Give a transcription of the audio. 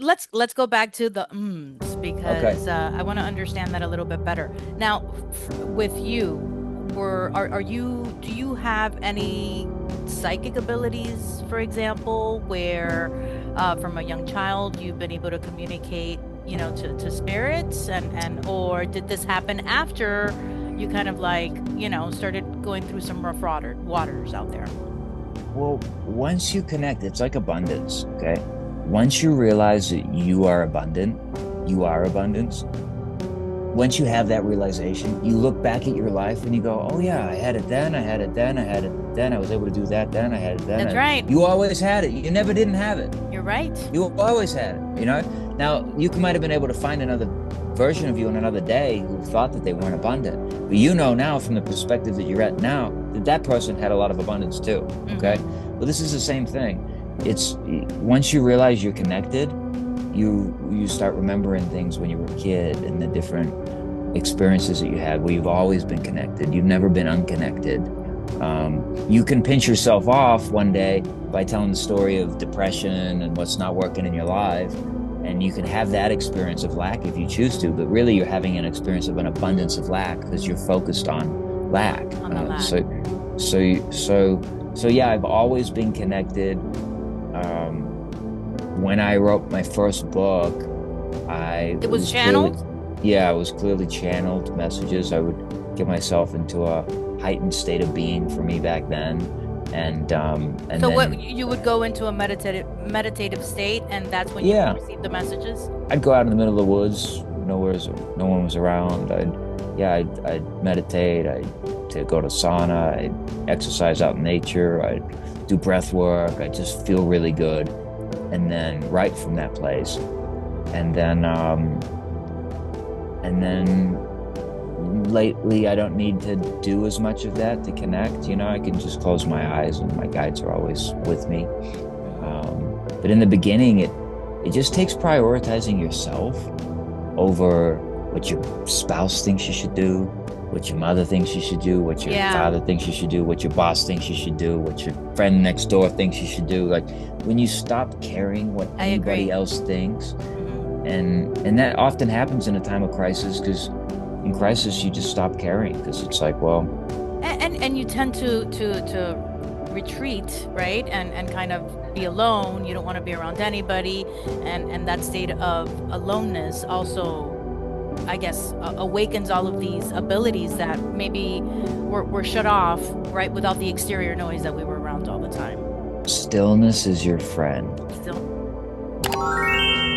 let's go back to the ums Okay. because I want to understand that a little bit better. Now, with you, are you do you have any psychic abilities, for example, where from a young child you've been able to communicate, to spirits and or did this happen after you kind of like, started going through some rough waters out there? Well, once you connect, it's like abundance. Okay. Once you realize that you are abundant, you are abundance. Once you have that realization, you look back at your life and you go, oh, yeah, I had it then. I had it then. I had it then. I was able to do that then. I had it then. That's right. You always had it. You never didn't have it. You're right. You always had it. Now, you might have been able to find another version of you in another day who thought that they weren't abundant. But you know now from the perspective that you're at now that that person had a lot of abundance too. Okay. Mm-hmm. Well, this is the same thing. It's once you realize you're connected, you start remembering things when you were a kid and the different experiences that you had where you've always been connected. You've never been unconnected. You can pinch yourself off one day by telling the story of depression and what's not working in your life. And you can have that experience of lack if you choose to, but really you're having an experience of an abundance of lack because you're focused on lack. On the lack. So yeah, I've always been connected. When I wrote my first book, I It it was was clearly, channeled. yeah, it was clearly channeled messages. I would get myself into a heightened state of being for me back then, and So what then you would go into a meditative state, and that's when you would yeah, receive the messages. I'd go out in the middle of the woods, no one was around. I'd meditate. I'd to go to sauna. I'd exercise out in nature. I'd do breath work. I just feel really good, and then write from that place. And then and then lately I don't need to do as much of that to connect. I can just close my eyes and my guides are always with me. Mhm. But in the beginning, it just takes prioritizing yourself over what your spouse thinks you should do, what your mother thinks you should do, what your Yeah, father thinks you should do, what your boss thinks you should do, what your friend next door thinks you should do. Like when you stop caring what I agree. anybody else thinks, Mhm. and that often happens in a time of crisis because in crisis you just stop caring because it's like, well, And you tend to retreat, right? And kind of be alone. You don't want to be around anybody, and that state of aloneness also, I guess, awakens all of these abilities that maybe were shut off, right, without the exterior noise that we were around all the time. stillness is your friend. Still,